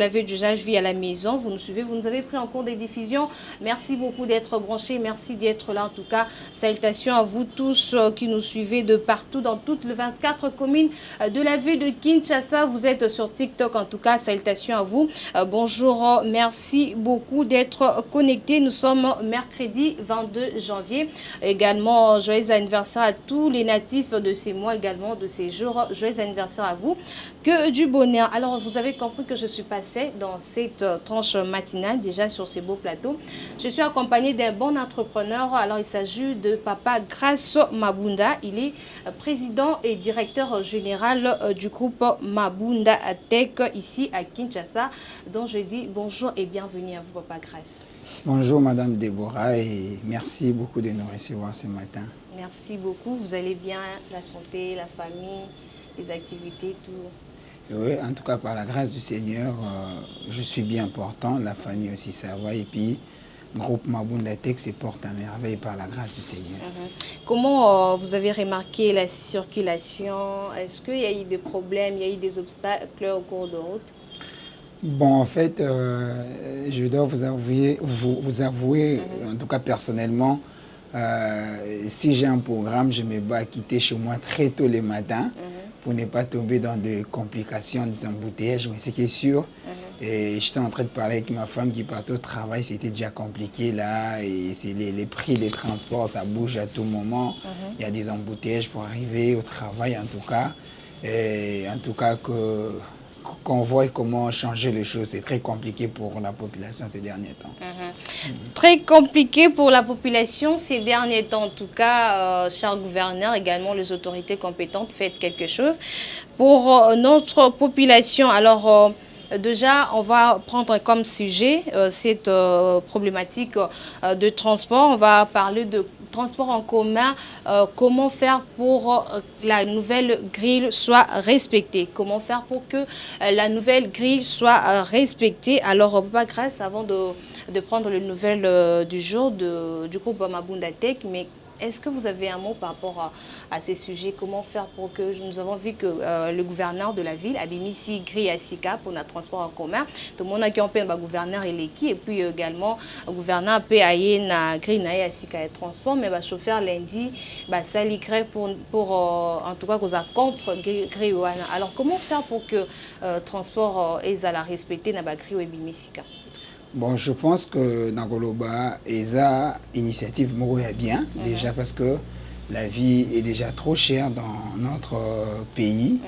l'avez déjà vu à la maison, vous nous suivez, vous nous avez pris en cours des diffusions. Merci beaucoup d'être branchés, merci d'être là en tout cas. Salutations à vous tous qui nous suivez de partout dans toutes les 24 communes de la ville de Kinshasa. Vous êtes sur TikTok en tout cas, salutations à vous. Bonjour, merci beaucoup d'être connectés. Nous sommes mercredi 22 janvier. Également, joyeux anniversaire à tous les natifs de ces mois, également de ces jours. Joyeux anniversaire à vous. Que du bonheur. Alors, vous avez compris que je suis passée dans cette tranche matinale, déjà sur ces beaux plateaux. Je suis accompagnée d'un bon entrepreneur. Alors, il s'agit de Papa Grace Mabunda. Il est président et directeur général du groupe Mabunda Tech ici à Kinshasa. Donc, je dis bonjour et bienvenue à vous, Papa Grace. Bonjour, Madame Déborah, et merci beaucoup de nous recevoir ce matin. Merci beaucoup. Vous allez bien, la santé, la famille, les activités, tout? Oui, en tout cas, par la grâce du Seigneur, je suis bien portant. La famille aussi, ça va. Et puis, le groupe Mabunda Tech se porte à merveille par la grâce du Seigneur. Comment vous avez remarqué la circulation? Est-ce qu'il y a eu des problèmes, il y a eu des obstacles au cours de route? Bon, en fait, je dois vous avouer, en tout cas personnellement, si j'ai un programme, je me bats à quitter chez moi très tôt le matin pour ne pas tomber dans des complications, des embouteillages. Mais ce qui est sûr, et j'étais en train de parler avec ma femme qui partait au travail, c'était déjà compliqué là, et c'est les prix des transports, ça bouge à tout moment. Il y a des embouteillages pour arriver au travail en tout cas. Et en tout cas qu'on voit comment changer les choses. C'est très compliqué pour la population ces derniers temps. Très compliqué pour la population ces derniers temps. En tout cas, cher gouverneur, également les autorités compétentes, faites quelque chose pour notre population. Alors, déjà, on va prendre comme sujet cette problématique de transport. On va parler de transport en commun, comment faire pour la nouvelle grille soit respectée. Comment faire pour que la nouvelle grille soit respectée. Alors, Papa Grace, avant de prendre les nouvelles du jour du groupe Mabunda Tech, mais est-ce que vous avez un mot par rapport à ces sujets? Comment faire pour que nous avons vu que le gouverneur de la ville a mis ici grille à Sika pour notre transport en commun. Tout le monde a qui en peine le gouverneur et l'équipe. Et puis également, le gouverneur peut aller na grille à Sika et transport, mais le chauffeur lundi, ça lirait pour en tout cas cause à contre grille. Alors comment faire pour que transport est à la respecter na grille et bimisika? Bon, je pense que dans Goloba, ESA initiative est bien, déjà parce que la vie est déjà trop chère dans notre pays.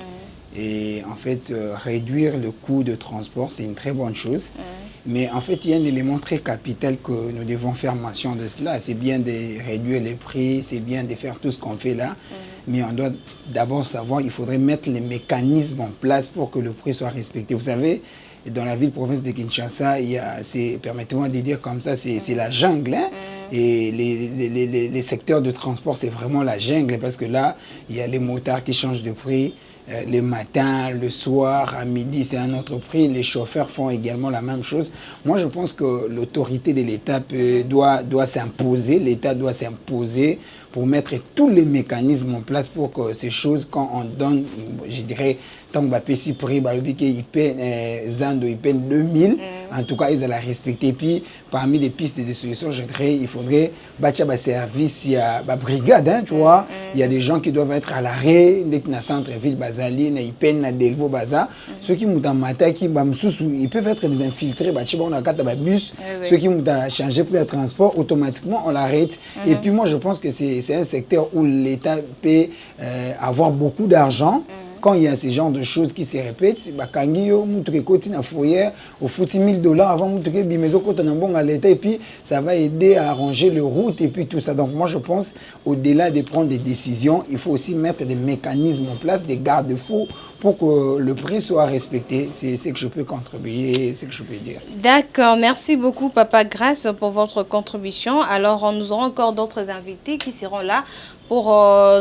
Et en fait, réduire le coût de transport, c'est une très bonne chose. Mais en fait, il y a un élément très capital que nous devons faire mention de cela. C'est bien de réduire les prix, c'est bien de faire tout ce qu'on fait là. Mais on doit d'abord savoir, il faudrait mettre les mécanismes en place pour que le prix soit respecté. Vous savez, dans la ville-province de Kinshasa, permettez-moi de dire comme ça, c'est la jungle. Hein? Et les secteurs de transport, c'est vraiment la jungle parce que là, il y a les motards qui changent de prix. Le matin, le soir, à midi, c'est un autre prix. Les chauffeurs font également la même chose. Moi, je pense que l'autorité de l'État doit s'imposer. L'État doit s'imposer pour mettre tous les mécanismes en place pour que ces choses, quand on donne, je dirais, tant que si prix, il paie Zando, il paie 2000. En tout cas, ils allaient respecter. Et puis, parmi les pistes de solutions, je dirais, il faudrait bâtir un service, il y a une brigade, hein, tu vois. Il y a des gens qui doivent être à l'arrêt, dès que dans le centre-ville, Bazaline, ils peinent dans Delvaux, Baza. Ceux qui ont matin, ils peuvent être des infiltrés, on a un bus. Ceux qui ont changé pour le transport, automatiquement, on l'arrête. Et puis, moi, je pense que c'est un secteur où l'État peut avoir beaucoup d'argent. Quand il y a ce genre de choses qui se répètent, au foutu $1000 avant l'État et puis ça va aider à arranger les routes et puis tout ça. Donc moi je pense, au-delà de prendre des décisions, il faut aussi mettre des mécanismes en place, des garde-fous pour que le prix soit respecté. C'est ce que je peux contribuer, c'est ce que je peux dire. D'accord, merci beaucoup Papa Grace pour votre contribution. Alors nous aurons encore d'autres invités qui seront là pour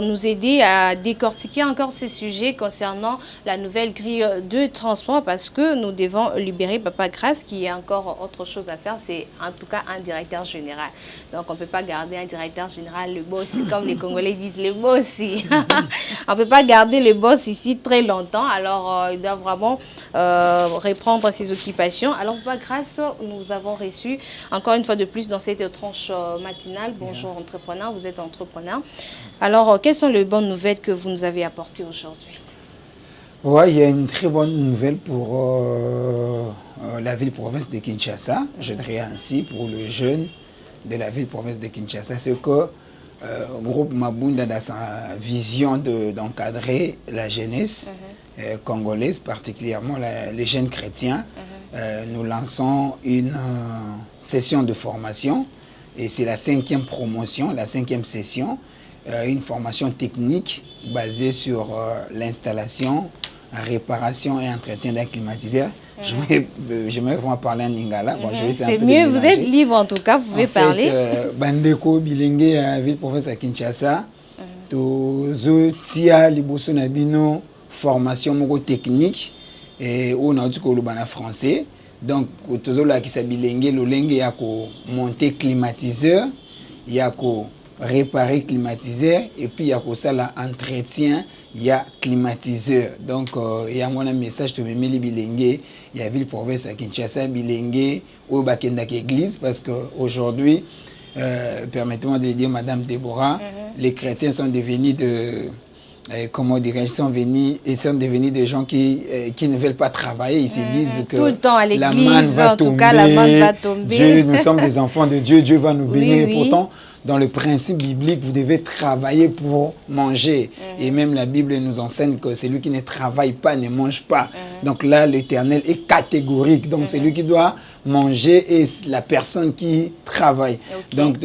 nous aider à décortiquer encore ces sujets concernant la nouvelle grille de transport parce que nous devons libérer Papa Grace qui a encore autre chose à faire, c'est en tout cas un directeur général. Donc on ne peut pas garder un directeur général, le boss, comme les Congolais disent, le boss. On ne peut pas garder le boss ici très longtemps. ans, alors il doit vraiment reprendre ses occupations. Alors, grâce, nous avons reçu encore une fois de plus dans cette tranche matinale. Bonjour entrepreneur, vous êtes entrepreneur. Alors, quelles sont les bonnes nouvelles que vous nous avez apportées aujourd'hui? Oui, il y a une très bonne nouvelle pour la ville-province de Kinshasa. Je dirais ainsi pour le jeune de la ville-province de Kinshasa, c'est que le groupe Mabunda, dans sa vision d'encadrer la jeunesse congolaise, particulièrement les jeunes chrétiens, nous lançons une session de formation et c'est la 5e promotion, la 5e session, une formation technique basée sur l'installation, réparation et entretien d'un climatiseur. J'aimerais vraiment parler en lingala. Bon, c'est mieux, vous êtes libre en tout cas, vous pouvez parler. Bandeko Bilingue à ville-province à Kinshasa, tozo tia liboso na bino formation moko technique et on a dit que le français. Donc tozo la qui sa bilingue lolenge ya ko monter climatiseur, ya ko réparer climatiseur et puis ya ko ça la entretien il y a climatiseur. Donc, il y a un message de Memeli Bilenge, il y a ville province à Kinshasa, Bilenge, au Bakendak Église, parce qu'aujourd'hui, permettez-moi de dire, Madame Déborah, les chrétiens sont devenus comment dirais-je, ils sont devenus des gens qui ne veulent pas travailler. Ils se disent que tout le temps à l'église, en tout cas, la manne va tomber. Dieu, nous sommes des enfants de Dieu, Dieu va nous bénir. Oui, pourtant, dans le principe biblique, vous devez travailler pour manger. Et même la Bible nous enseigne que celui qui ne travaille pas ne mange pas. Donc là, l'Éternel est catégorique. Donc c'est lui qui doit manger et la personne qui travaille. Donc,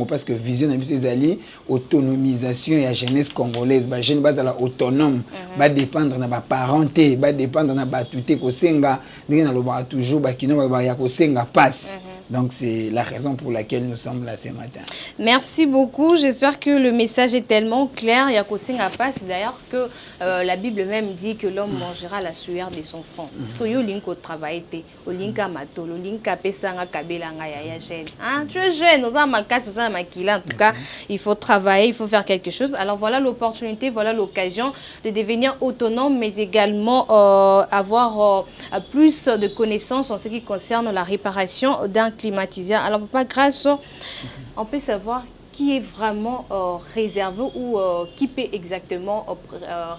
parce que vision de autonomisation et la jeunesse congolaise, la jeune base autonome, va dépendre de la parenté, va dépendre de la batute, toujours, passe. Donc, c'est la raison pour laquelle nous sommes là ce matin. Merci beaucoup. J'espère que le message est tellement clair. Yakosenga passe d'ailleurs que la Bible même dit que l'homme mangera la sueur de son front. Parce que yo linko travaille te, o linka matolo, linka pesanga kabelanga ya jeune. Hein, tu es jeune, aux amakats, aux amakila. En tout cas, il faut travailler, il faut faire quelque chose. Alors voilà l'opportunité, voilà l'occasion de devenir autonome, mais également avoir plus de connaissances en ce qui concerne la réparation d'un climatiseur. Alors, pas grâce, on peut savoir qui est vraiment réservé ou qui peut exactement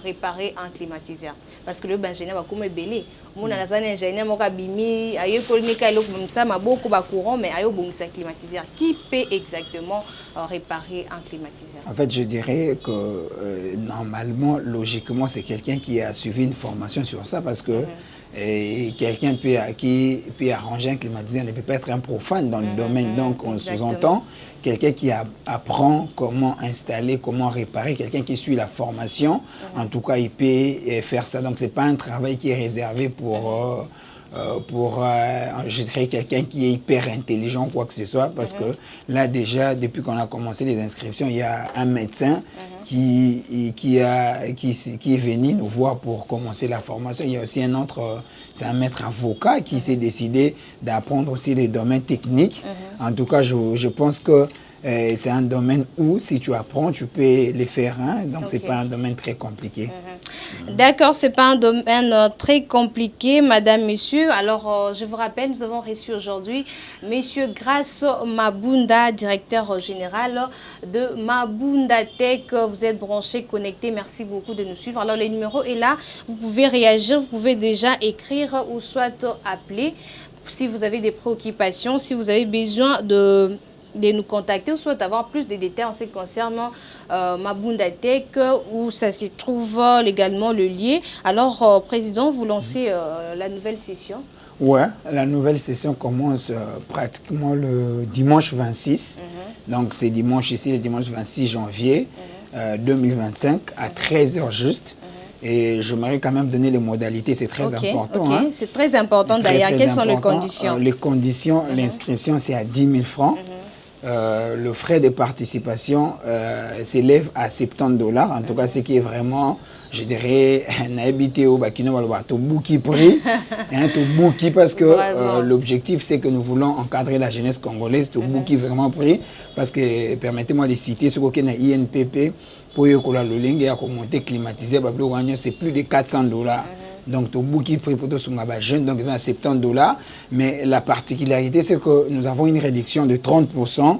réparer un climatiseur. Parce que le ingénieur va comme belé. Mon ingénieur m'a bimi, ayo kolnika elo comme ça, ma beaucoup ba courant, mais ayo bon c'est un climatiseur. Qui peut exactement réparer un climatiseur? En fait, je dirais que normalement, logiquement, c'est quelqu'un qui a suivi une formation sur ça parce que et quelqu'un qui peut arranger un climatiseur ne peut pas être un profane dans le domaine. Donc, on sous-entend quelqu'un qui apprend comment installer, comment réparer, quelqu'un qui suit la formation. En tout cas, il peut faire ça. Donc, ce n'est pas un travail qui est réservé pour je dirais quelqu'un qui est hyper intelligent ou quoi que ce soit, parce que là déjà, depuis qu'on a commencé les inscriptions, il y a un médecin qui est venu nous voir pour commencer la formation. Il y a aussi un autre, c'est un maître avocat qui s'est décidé d'apprendre aussi les domaines techniques. En tout cas, je pense que c'est un domaine où, si tu apprends, tu peux les faire. Hein? Donc, c'est pas un domaine très compliqué. D'accord, c'est pas un domaine très compliqué, madame, monsieur. Alors, je vous rappelle, nous avons reçu aujourd'hui monsieur Grasso Mabunda, directeur général de Mabunda Tech. Vous êtes branché, connecté. Merci beaucoup de nous suivre. Alors, le numéro est là. Vous pouvez réagir, vous pouvez déjà écrire ou soit appeler si vous avez des préoccupations, si vous avez besoin de nous contacter ou soit avoir plus de détails en ce qui concerne Mabunda Tech où ça se trouve légalement le lien. Alors, Président, vous lancez la nouvelle session? Ouais, la nouvelle session commence pratiquement le dimanche 26. Donc, c'est dimanche ici, le dimanche 26 janvier 2025 à 13h juste. Et j'aimerais quand même donner les modalités, c'est très important. Hein? C'est très important d'ailleurs. Quelles sont les conditions? Les conditions, l'inscription, c'est à 10 000 francs. le frais de participation s'élève à $70. En tout cas, ce qui est vraiment, je dirais, n'habité au Bakino Baloba, tout bouki prix, tout bouki parce que l'objectif c'est que nous voulons encadrer la jeunesse congolaise, tout bouki vraiment prix parce que permettez-moi de citer ce qu'on a INPP pour y avoir le ligne et à monter climatisé, c'est plus de $400. Donc, tout bouki prix pour tous les jeunes, donc ils ont $70. Mais la particularité, c'est que nous avons une réduction de 30%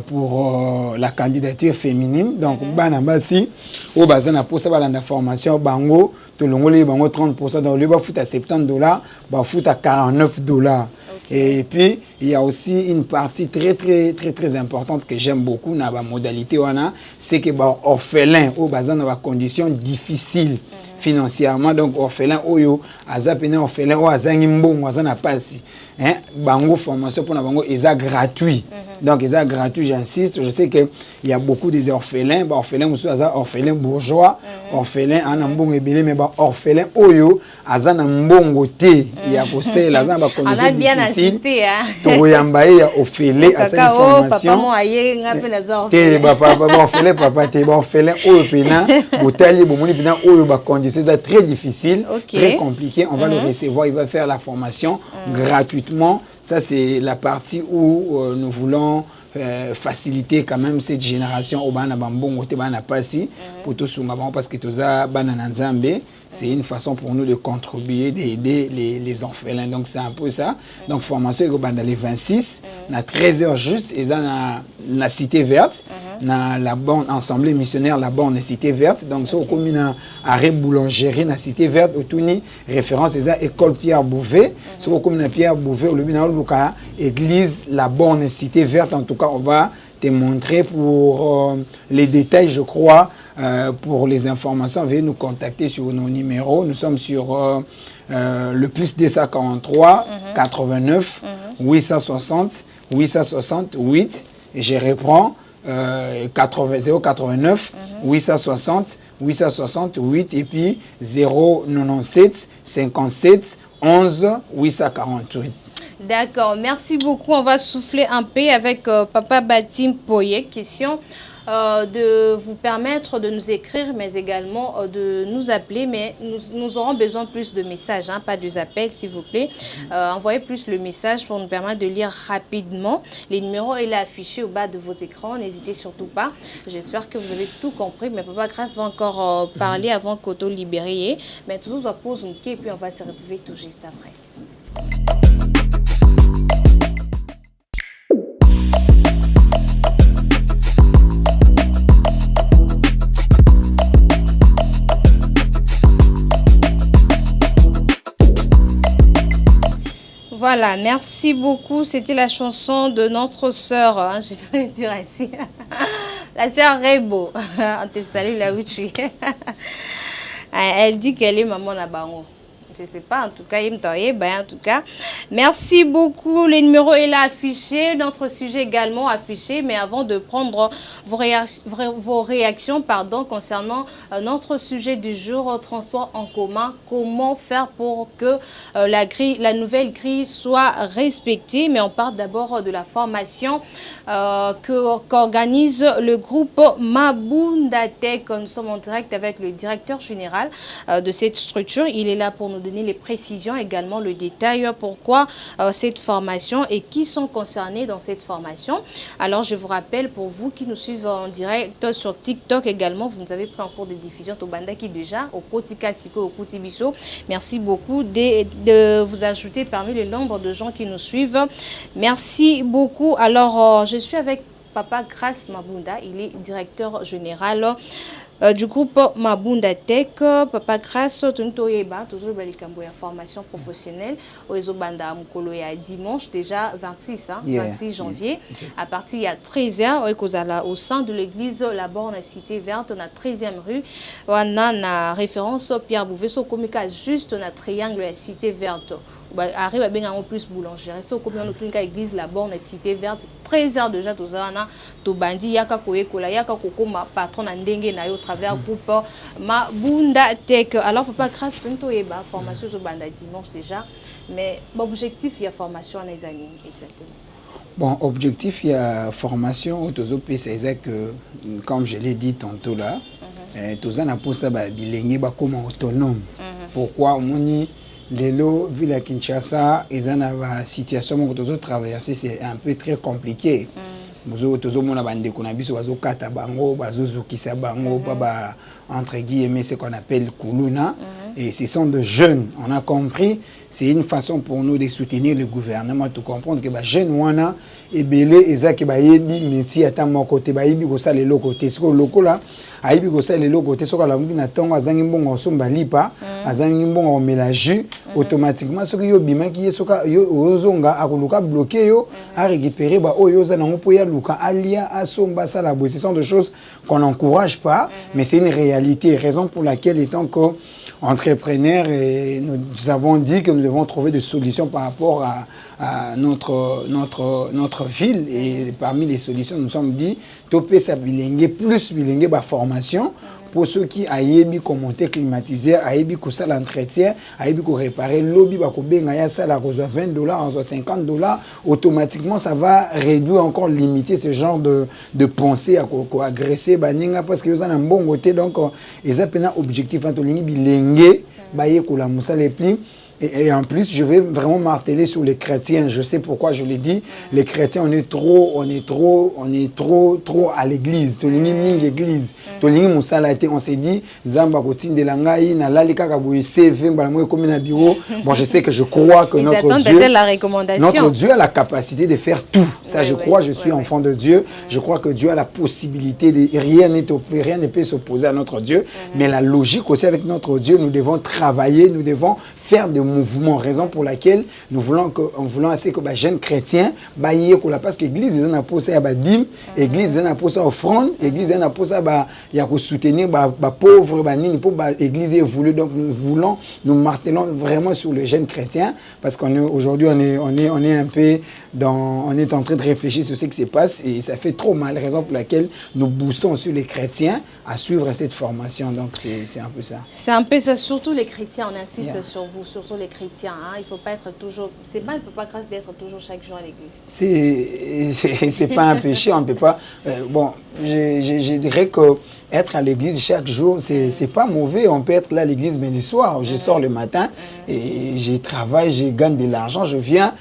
pour la candidature féminine. Donc, banabasi, au bazan a pour ça, la formation, bango, tout le monde, bango 30%. Donc, le bas fout à $70, bas fout à $49. Et puis, il y a aussi une partie très importante que j'aime beaucoup dans la modalité, c'est que les orphelins, au bazan, dans des conditions difficiles financièrement, donc orphelin oyo azapene orphelin o azangi mbongo azana pasi bango formation pour na bango eza gratuit. Donc eza gratuit, j'insiste, je sais que il y a beaucoup des orphelins, orphelin musu aza orphelin bourgeois, orphelin ana mbongo ebele mais orphelin oyo azana mbongo te ya kosela azana ba condition. On a bien assisté to yamba ya orphelin asa formation. Papa mo aye ngape na za orphelin. Te papa orphelin papa te orphelin oyo pena botali bomoni pena oyo ba c'est très difficile, très compliqué. On va le recevoir, il va faire la formation gratuitement. Ça, c'est la partie où nous voulons faciliter quand même cette génération au bana bambongo te bana pasi pour tous sungabon parce que toza bana nzambe. C'est une façon pour nous de contribuer, d'aider les orphelins. Donc, c'est un peu ça. Donc, formation, il y a les 26, na 13h juste, et dans la cité verte, dans la borne assemblée missionnaire, la borne cité verte. Donc, ça, comme une arrêt boulangerie, la cité verte, au Touni, référence, c'est ça, école Pierre Bouvet. Ça, comme une Pierre Bouvet, au Lubina, église, la borne cité verte. En tout cas, on va te montrer pour les détails, je crois. Pour les informations, veuillez nous contacter sur nos numéros. Nous sommes sur le plus 243 89 860 868. Et je reprends 089 860 868 et puis 097 57 11 848. D'accord, merci beaucoup. On va souffler un peu avec Papa Batim Poye. Question de vous permettre de nous écrire, mais également de nous appeler. Mais nous aurons besoin plus de messages, pas des appels, s'il vous plaît. Envoyez plus le message pour nous permettre de lire rapidement. Les numéros sont affichés au bas de vos écrans. N'hésitez surtout pas. J'espère que vous avez tout compris. Mais Papa Grâce va encore parler avant qu'Auto libéré. Mais toujours, on pose une quai et puis on va se retrouver tout juste après. Voilà, merci beaucoup. C'était la chanson de notre sœur, je vais dire ainsi, la sœur Rebo. On te salue là où tu es. Elle dit qu'elle est maman Nabango. Je ne sais pas, en tout cas, en tout cas. Merci beaucoup. Les numéros sont là affichés. Notre sujet également affiché. Mais avant de prendre vos réactions concernant notre sujet du jour, transport en commun, comment faire pour que la nouvelle grille soit respectée. Mais on parle d'abord de la formation qu'organise le groupe Mabunda Tech. Nous sommes en direct avec le directeur général de cette structure. Il est là pour nous donner les précisions, également le détail pourquoi cette formation et qui sont concernés dans cette formation. Alors je vous rappelle, pour vous qui nous suivez en direct sur TikTok également, vous nous avez pris en cours de diffusion au Bandaki déjà, au Kotika Siko, au Koutibiso. Merci beaucoup de vous ajouter parmi le nombre de gens qui nous suivent. Merci beaucoup. Alors je suis avec Papa Grâce Mabunda, il est directeur général du groupe Mabunda Tech. Papa Grâce, toujours la formation professionnelle au Banda Mukolo ya dimanche déjà 26 janvier à partir de 13h au sein de l'église La Borne Cité Verte, on a 13e rue, on a la référence Pierre Bouvet, so communique juste on a triangle la Cité Verte. Arrive à bien en plus boulangerie. So comme on a église La Borne Cité Verte 13h déjà tous ana to bandi yaka koyekola yaka kokoma patron na ndenge na yo travers groupe Mabunda Tech. Alors Papa Grâce plutôt eba formation au banda dimanche déjà, mais l'objectif il y a formation en les années exactement. Bon, objectif, il y a formation aux c'est que, comme je l'ai dit tantôt là, tous en pour ça, bilingue, comme autonome. Pourquoi on les lots, vu la Kinshasa, ils ont une situation où tous traverser, c'est un peu très compliqué. Tous on a bandé qu'on a vu sur kata bango, bazuzukisa bango, baba entre guillemets ce qu'on appelle kuluna. Et ce sont de jeunes. On a compris, c'est une façon pour nous de soutenir le gouvernement, de comprendre que les jeunes wana et belé et ça qui ba yebi métier à mon côté ba yebi ko ça les locaux côté ce locaux là ayebi ko ça les locaux côté ce ko la muki na tongo azangi mbongo somba lipa azangi mbongo mélange automatiquement ce que yo bima ki so ka yo ozonga akoluka bloquer yo a récupérer ba oyo za nango po ya luka alia asomba ça la ce sont des choses qu'on n'encourage pas mais c'est une réalité raison pour laquelle étant que entrepreneurs et nous avons dit que nous devons trouver des solutions par rapport à notre ville et parmi les solutions nous sommes dit topé sa bilingue plus bilingue ba formation pour ceux qui ayebi commenter climatiseur ayebi ko ça l'entretien ayebi ko réparer lobby ba ko benga ya ça la reçoit $20 en soit $50 automatiquement ça va réduire encore limiter ce genre de pensée à ko agresser baninga parce que vous en un bon côté donc ils ont un objectif en ligne bilingue ba ye ko la musa les plis. Et en plus, je vais vraiment marteler sur les chrétiens. Je sais pourquoi je l'ai dit. Les chrétiens, on est trop à l'église. L'église. On s'est dit, bon, je sais que je crois que notre Dieu a la capacité de faire tout. Ça, je crois, je suis enfant de Dieu. Je crois que Dieu a la possibilité de rien ne peut s'opposer à notre Dieu. Mais la logique aussi avec notre Dieu, nous devons travailler, nous devons faire de mouvements, raison pour laquelle nous voulons assez que les jeunes chrétiens parce que l'église ils ont posé à dîme, l'église ils ont posé offrande, l'église ils ont posé à soutenir les pauvres, l'église évolue. Donc nous martelons vraiment sur les jeunes chrétiens parce qu'aujourd'hui on est un peu on est en train de réfléchir sur ce qui se passe et ça fait trop mal, raison pour laquelle nous boostons sur les chrétiens à suivre cette formation. Donc c'est un peu ça. C'est un peu ça, surtout les chrétiens, on insiste sur vous, surtout les chrétiens. Hein. Il ne faut pas être toujours... C'est pas grâce d'être toujours chaque jour à l'église. C'est pas un péché, on ne peut pas... bon, je dirais que être à l'église chaque jour, c'est pas mauvais. On peut être là à l'église, mais le soir, je sors le matin et je travaille, je gagne de l'argent, je viens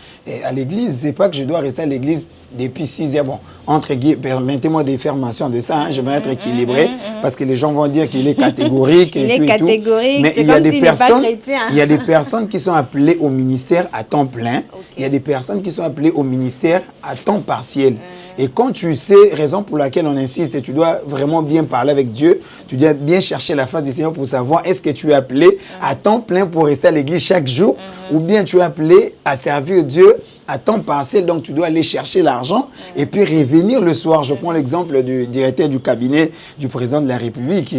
à l'église. C'est pas que je dois rester à l'église depuis 6 heures. Bon, entre guillemets, permettez-moi de faire mention de ça, hein, je vais être équilibré parce que les gens vont dire qu'il est catégorique. Il est catégorique, mais c'est comme s'il n'est pas chrétien. Il y a des personnes qui sont appelées au ministère à temps plein. Il y a des personnes qui sont appelées au ministère à temps partiel. Et quand tu sais, raison pour laquelle on insiste, et tu dois vraiment bien parler avec Dieu, tu dois bien chercher la face du Seigneur pour savoir est-ce que tu es appelé à temps plein pour rester à l'église chaque jour ou bien tu es appelé à servir Dieu à temps partiel, donc tu dois aller chercher l'argent et puis revenir le soir. Je prends l'exemple du directeur du cabinet du président de la République.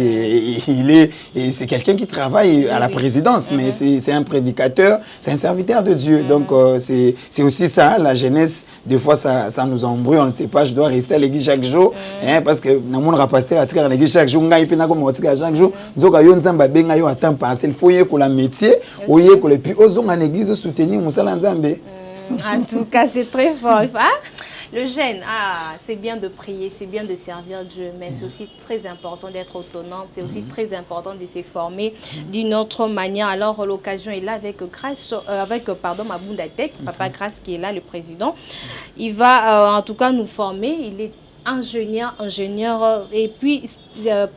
C'est quelqu'un qui travaille à la présidence, mais c'est un prédicateur, c'est un serviteur de Dieu. Donc c'est aussi ça, la jeunesse, des fois ça nous embrouille, on ne sait pas, je dois rester à l'église chaque jour, hein, parce que dans mon pasteur à l'église chaque jour, chaque jour, à temps partiel, il faut y la métier, et puis aux en église soutenir Moussala Nzambe. En tout cas, c'est très fort. Le jeûne, c'est bien de prier, c'est bien de servir Dieu, mais c'est aussi très important d'être autonome, c'est aussi très important de se former d'une autre manière. Alors, l'occasion est là avec Mabunda Tech, Papa Grâce qui est là, le président. Il va en tout cas nous former, il est ingénieur et puis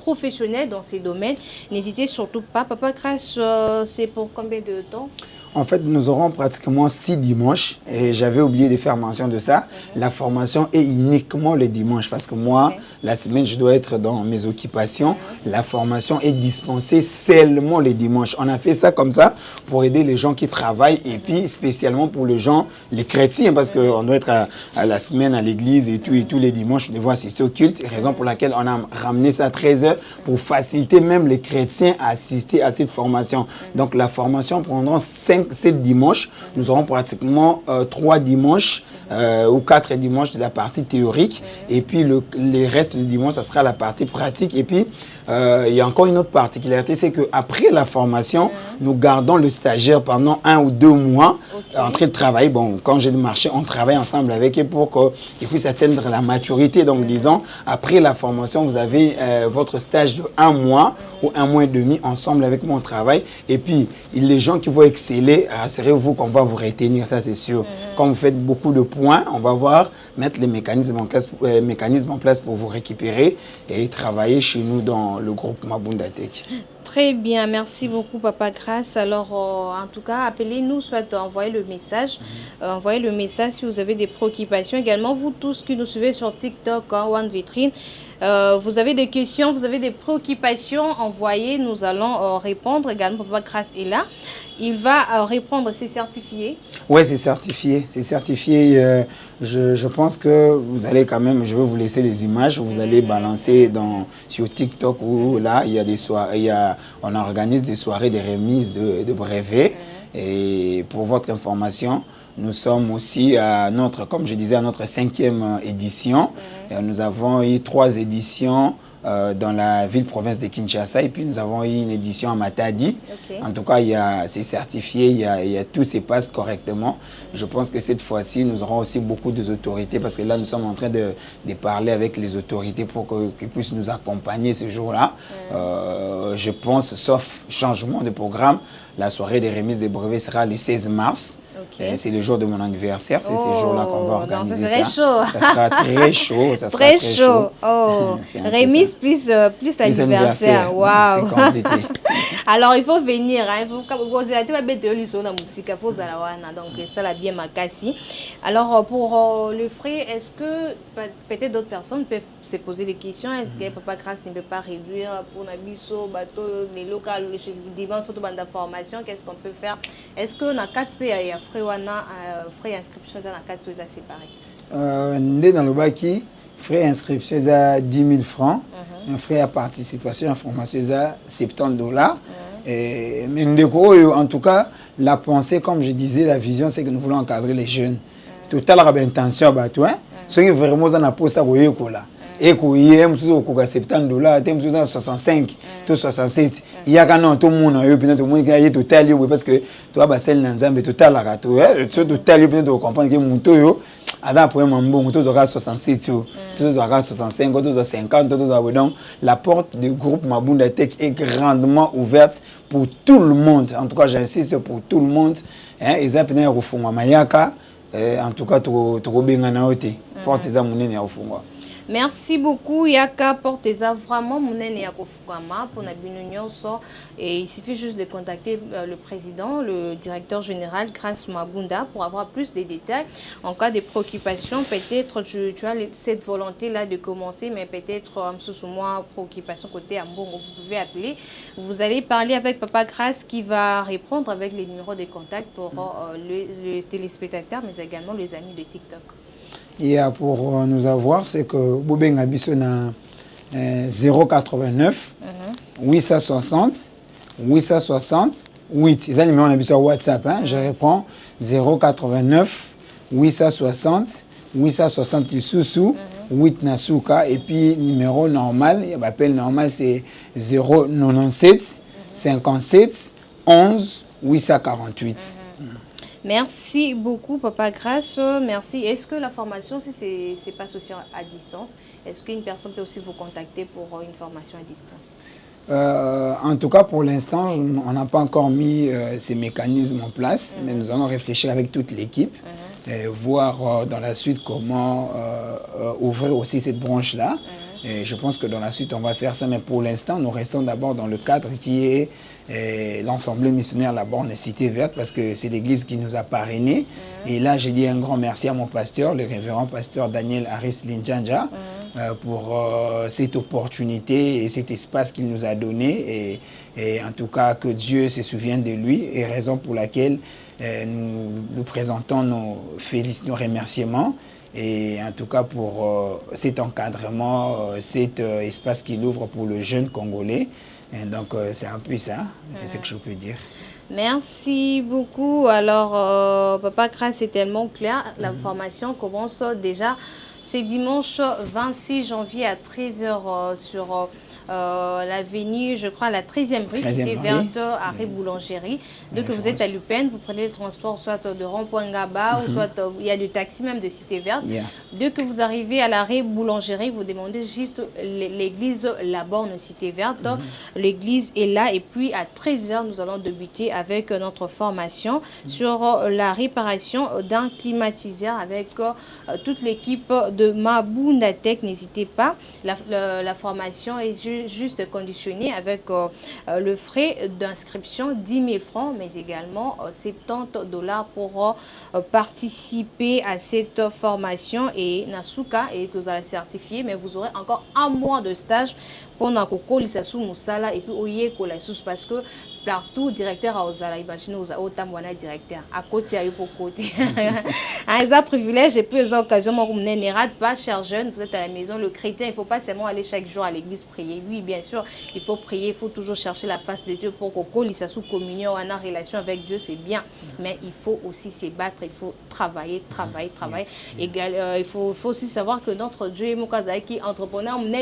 professionnel dans ces domaines. N'hésitez surtout pas. Papa Grâce, c'est pour combien de temps ? En fait, nous aurons pratiquement 6 dimanches et j'avais oublié de faire mention de ça. La formation est uniquement les dimanches parce que moi, la semaine, je dois être dans mes occupations. La formation est dispensée seulement les dimanches. On a fait ça comme ça pour aider les gens qui travaillent et puis spécialement pour les gens, les chrétiens, parce qu'on doit être à la semaine à l'église et tous les dimanches, nous devons assister au culte. Raison pour laquelle on a ramené ça à 13h pour faciliter même les chrétiens à assister à cette formation. Donc la formation prendra 7 dimanches. Nous aurons pratiquement 3 dimanches ou 4 dimanches de la partie théorique et puis les restes du dimanche, ça sera la partie pratique et puis il y a encore une autre particularité, c'est qu'après la formation, nous gardons le stagiaire pendant 1 ou 2 mois en train de travailler. Bon, quand j'ai marché, on travaille ensemble avec eux pour qu'ils puissent atteindre la maturité. Donc, disons, après la formation, vous avez votre stage de 1 mois ou 1 mois et demi ensemble avec mon travail. Et puis, les gens qui vont exceller, rassurez-vous qu'on va vous retenir, ça c'est sûr. Quand vous faites beaucoup de points, on va mettre les mécanismes en place pour vous récupérer et travailler chez nous dans le groupe Mabunda Tech. Très bien, merci beaucoup Papa Grace. Alors, en tout cas, appelez-nous, soit envoyez le message. Envoyez le message si vous avez des préoccupations. Également, vous tous qui nous suivez sur TikTok, One Vitrine, vous avez des questions, vous avez des préoccupations, envoyez, nous allons répondre. Également, Papa Grace est là. Il va répondre, c'est certifié. Oui, c'est certifié. C'est certifié. Je pense que vous allez quand même, je vais vous laisser les images, vous allez balancer sur TikTok où là, il y a des soirées, on organise des soirées de remise de brevets. Et pour votre information, nous sommes aussi à notre, comme je disais, à notre 5e édition. Nous avons eu 3 éditions dans la ville-province de Kinshasa et puis nous avons eu une édition à Matadi. En tout cas, c'est certifié, il y a tout se passe correctement. Je pense que cette fois-ci, nous aurons aussi beaucoup d'autorités parce que là, nous sommes en train de parler avec les autorités pour qu'ils puissent nous accompagner ce jour-là. Je pense, sauf changement de programme, la soirée des remises des brevets sera le 16 mars. C'est le jour de mon anniversaire. C'est ce jour-là qu'on va organiser ça. Chaud. Ça sera très chaud. Ça sera très chaud. Oh. Remise plus anniversaire. Waouh. Alors, il faut venir. Il faut poser la tête de l'usine la musique. Il faut donc ça l'a bien makassi. Alors, pour le frais, est-ce que peut-être d'autres personnes peuvent se poser des questions? Est-ce que Papa Grace ne peut pas réduire pour Nabiso, bateau, les locaux, les dimanche, photo bande d'information? Qu'est-ce qu'on peut faire? Est-ce que dans 4 pays, il y a frais d'inscription dans 4 pays séparés? Dans le baki, frais d'inscription à 10 000 francs, un frais à participation, information à 70 $. Mais en tout cas, la pensée, comme je disais, la vision, c'est que nous voulons encadrer les jeunes. Total intention à battre, ceux qui vraiment en a posé ça, et qu'il y a 70 $, 65, 67. Il y a tout le monde qui a total parce que tu as basé l'ensemble total à tout. Tu total peut comprendre que mon taux Adam pour un bon, tu auras 67, tu auras 65, tu auras 50, donc la porte du groupe Mabunda Tech est grandement ouverte pour tout le monde. En tout cas, j'insiste pour tout le monde. Ils ont bien refondé Mayaka. En tout cas, tu as bien naoté. Porte les amounés à refondre. Merci beaucoup Yaka Porteza, vraiment mon aîné Yakofukama pour Nabinunion. Et il suffit juste de contacter le président, le directeur général Grace Mabunda pour avoir plus de détails. En cas de préoccupation, peut-être tu as cette volonté-là de commencer, mais peut-être sous moi, préoccupation côté Ambongo, vous pouvez appeler. Vous allez parler avec Papa Grace qui va répondre avec les numéros de contact pour les téléspectateurs, mais également les amis de TikTok. Et pour nous avoir, c'est que Boubeng Abisso na 089 860 860 8. C'est ça le numéro de WhatsApp. Je reprends 089 860 860 sous 8 Nasuka. Et puis numéro normal, l'appel normal c'est 097 57 11 848. Merci beaucoup, Papa Grace. Merci. Est-ce que la formation, si c'est pas aussi à distance, est-ce qu'une personne peut aussi vous contacter pour une formation à distance? En tout cas, pour l'instant, on n'a pas encore mis ces mécanismes en place, mais nous allons réfléchir avec toute l'équipe, voir dans la suite comment ouvrir aussi cette branche-là. Et je pense que dans la suite, on va faire ça, mais pour l'instant, nous restons d'abord dans le cadre qui est l'Assemblée missionnaire La Borne Cité Verte, parce que c'est l'église qui nous a parrainés. Et là, j'ai dit un grand merci à mon pasteur, le révérend pasteur Daniel Harris Linjanja, pour cette opportunité et cet espace qu'il nous a donné. Et en tout cas, que Dieu se souvienne de lui, et raison pour laquelle nous présentons nos remerciements. Et en tout cas pour cet encadrement, cet espace qu'il ouvre pour le jeune Congolais. Et donc c'est un peu ça, c'est ce que je peux dire. Merci beaucoup. Alors Papa Grace, c'est tellement clair. La formation commence déjà, c'est dimanche 26 janvier à 13 h sur l'avenue, je crois, la 13e rue, 13e Cité rue. Verte, arrêt Boulangerie. Dès que vous êtes à Lupin, vous prenez le transport soit de Rond-Point Gaba, ou soit il y a du taxi même de Cité Verte. Dès que vous arrivez à l'arrêt Boulangerie, vous demandez juste l'église La Borne, Cité Verte. L'église est là et puis à 13h, nous allons débuter avec notre formation sur la réparation d'un climatiseur avec toute l'équipe de Mabunda Tech. N'hésitez pas, la formation est juste conditionnée avec le frais d'inscription 10 000 francs, mais également 70 $ pour participer à cette formation et Nasuka, et que vous allez certifier, mais vous aurez encore un mois de stage pour Nakoko Lissassou Moussala et puis Oyeko Lassous, parce que partout, directeur à Ozala, imaginez autant de directeur. À côté, il y a eu pour côté. Un privilège et puis aux occasions, ne rate pas, cher jeune, vous êtes à la maison, le chrétien, il ne faut pas seulement aller chaque jour à l'église prier. Oui, bien sûr, il faut prier, il faut toujours chercher la face de Dieu pour qu'on lisse sous communion, en relation avec Dieu, c'est bien. Mais il faut aussi se battre, il faut travailler. Il faut aussi savoir que notre Dieu est Moukazai qui entrepreneur, donc il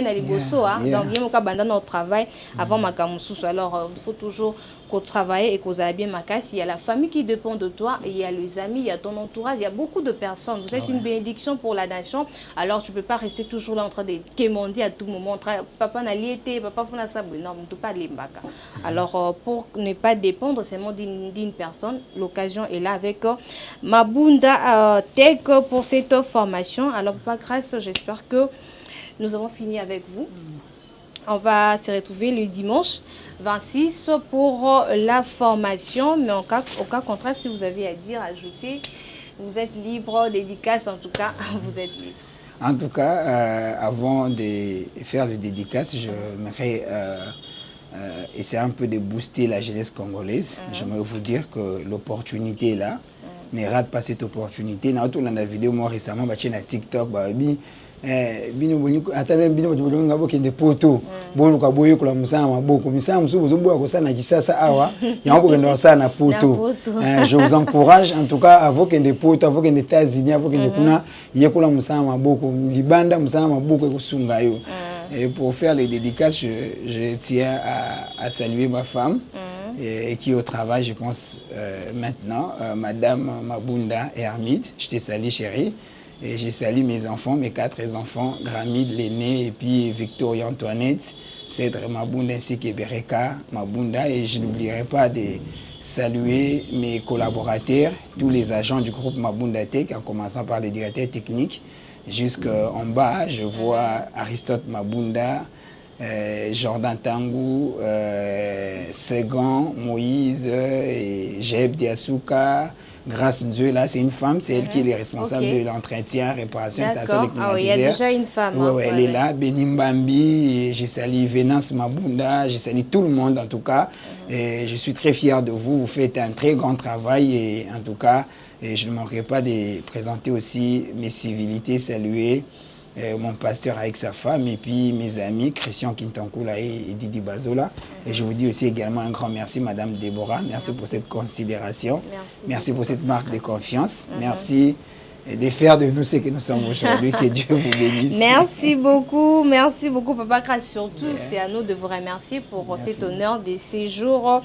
y a notre travail avant Makamusu. Alors, il faut toujours qu'on travaille et qu'on a bien ma casse. Il y a la famille qui dépend de toi, il y a les amis, il y a ton entourage, il y a beaucoup de personnes. Vous êtes une bénédiction pour la nation, alors tu ne peux pas rester toujours là en train de quémander à tout moment. Papa n'a lié, papa fona ça, non, on ne peut pas les mbaka. Alors, pour ne pas dépendre seulement d'une personne, l'occasion est là avec Mabunda Tech pour cette formation. Alors, Papa Grâce, j'espère que nous avons fini avec vous. On va se retrouver le dimanche 26 pour la formation. Mais au cas contraire, si vous avez à dire, ajouter, vous êtes libre, dédicace en tout cas, vous êtes libre. En tout cas, avant de faire le dédicace, j'aimerais essayer un peu de booster la jeunesse congolaise. J'aimerais vous dire que l'opportunité est là. Ne rate pas cette opportunité. Dans la vidéo, moi récemment, sur TikTok, ata même bino bolonga bokende poto boluka boye kula musama maboko misama musubu zoboya kosana kisasa awa yango kende osana poto. Je vous encourage en tout cas à vokende poto, à vokende États-Unis, à vokende kuna yekula musama maboko libanda musama maboko ekusunga yo. Et pour faire les dédicaces, je tiens à saluer ma femme et qui est au travail, je pense maintenant, Madame Mabunda et Hermide. Je te salue chérie. Et j'ai salué mes enfants, mes 4 enfants, Gramide, l'aîné, et puis Victoria Antoinette, Cèdre Mabunda ainsi que Bereka Mabunda. Et je n'oublierai pas de saluer mes collaborateurs, tous les agents du groupe Mabunda Tech, en commençant par les directeurs techniques. Jusqu'en bas, je vois Aristote Mabunda, Jordan Tangou, Segan, Moïse, Jeb Diasuka. Grâce à Dieu, là, c'est une femme, c'est elle qui est responsable de l'entretien, réparation, installation des climatiseurs. Il y a déjà une femme. Oui, elle est là. Benimbambi, j'ai salué Venance Mabunda, j'ai salué tout le monde en tout cas. Et je suis très fier de vous, vous faites un très grand travail et en tout cas, je ne manquerai pas de présenter aussi mes civilités, saluer mon pasteur avec sa femme et puis mes amis, Christian Kintankula et Didi Bazola. Et je vous dis aussi également un grand merci, Madame Déborah. Merci pour cette considération. Merci pour cette marque de confiance. Merci de faire de nous ce que nous sommes aujourd'hui. Que Dieu vous bénisse. Merci beaucoup Papa Grâce. Surtout, c'est à nous de vous remercier pour cet honneur de séjour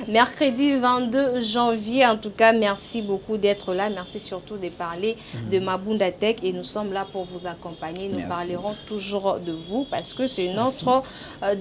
mercredi 22 janvier. En tout cas, merci beaucoup d'être là. Merci surtout de parler de Mabunda Tech et nous sommes là pour vous accompagner. Nous parlerons toujours de vous parce que c'est notre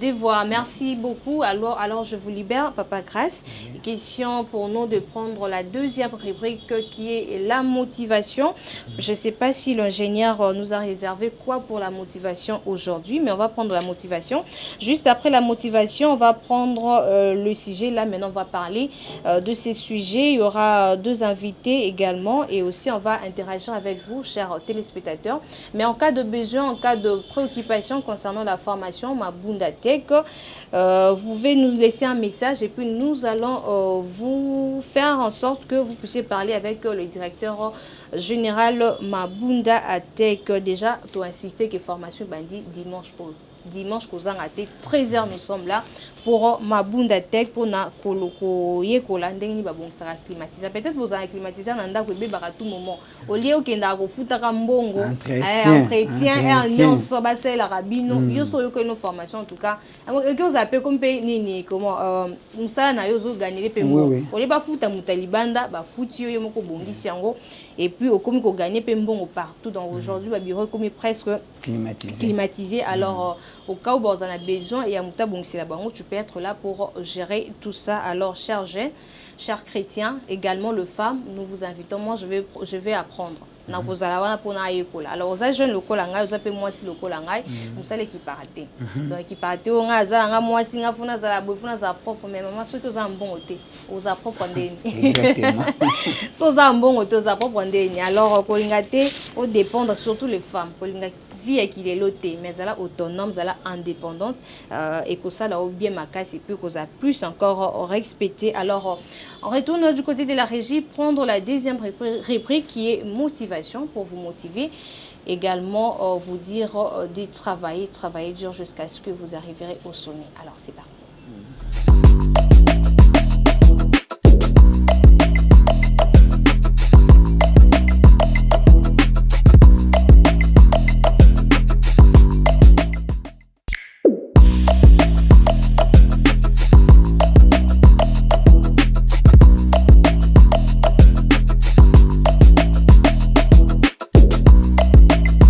devoir. Merci beaucoup. Alors, je vous libère, Papa Grâce. Question pour nous de prendre la deuxième rubrique qui est la motivation. Je ne sais pas si l'ingénieur nous a réservé quoi pour la motivation aujourd'hui, mais on va prendre la motivation. Juste après la motivation, on va prendre le sujet. Là, maintenant, on va parler de ces sujets. Il y aura 2 invités également et aussi on va interagir avec vous, chers téléspectateurs. Mais en cas de besoin, en cas de préoccupation concernant la formation Mabunda Tech, vous pouvez nous laisser un message et puis nous allons vous faire en sorte que vous puissiez parler avec le directeur général Mabunda Tech. Déjà, tu as insisté que formation bandi dimanche pour dimanche kozanga te 13h nous sommes là pour mabunda tech pour na koloko yekola ndenge ni babongisaka climatiser peut-être vous avez climatisé na ndako ebebaka tout moment au lieu okenda kofutaka mbongo entretien nyonso basela rabino yoso yoko no formation en tout cas que vous appelez comme nini comment musala na yo zo gagner pe mbongo au lieu bafuta mutalibanda bafuti yo moko bongisi yango et puis au komi ko gagner pe mbongo partout dans aujourd'hui ba bureau comme presque climatisé alors au cas où vous en avez besoin et à muta bongisi la bango tu peux être là pour gérer tout ça. Alors chers jeunes, chers chrétiens, également les femmes, nous vous invitons, moi je vais apprendre. Alors aux jeunes locaux langai, vous appelez moi si locaux langai, vous savez qui partait. Donc qui partait on a za moi si nga funa za la bofuna za propre mais maman ceux que za bon côté, aux a propre ndeni. Exactement. So za bon côté, aux a propre ndeni. Alors ko lingate au dépendre surtout les femmes, ko lingate vie qui est lotée mais elle est autonome, elle est indépendante et que ça là bien ma casse et puis qu'on a plus encore respecté. Alors on retourne du côté de la régie prendre la deuxième rubrique qui est motivation pour vous motiver, également vous dire de travailler dur jusqu'à ce que vous arriverez au sommet. Alors c'est parti.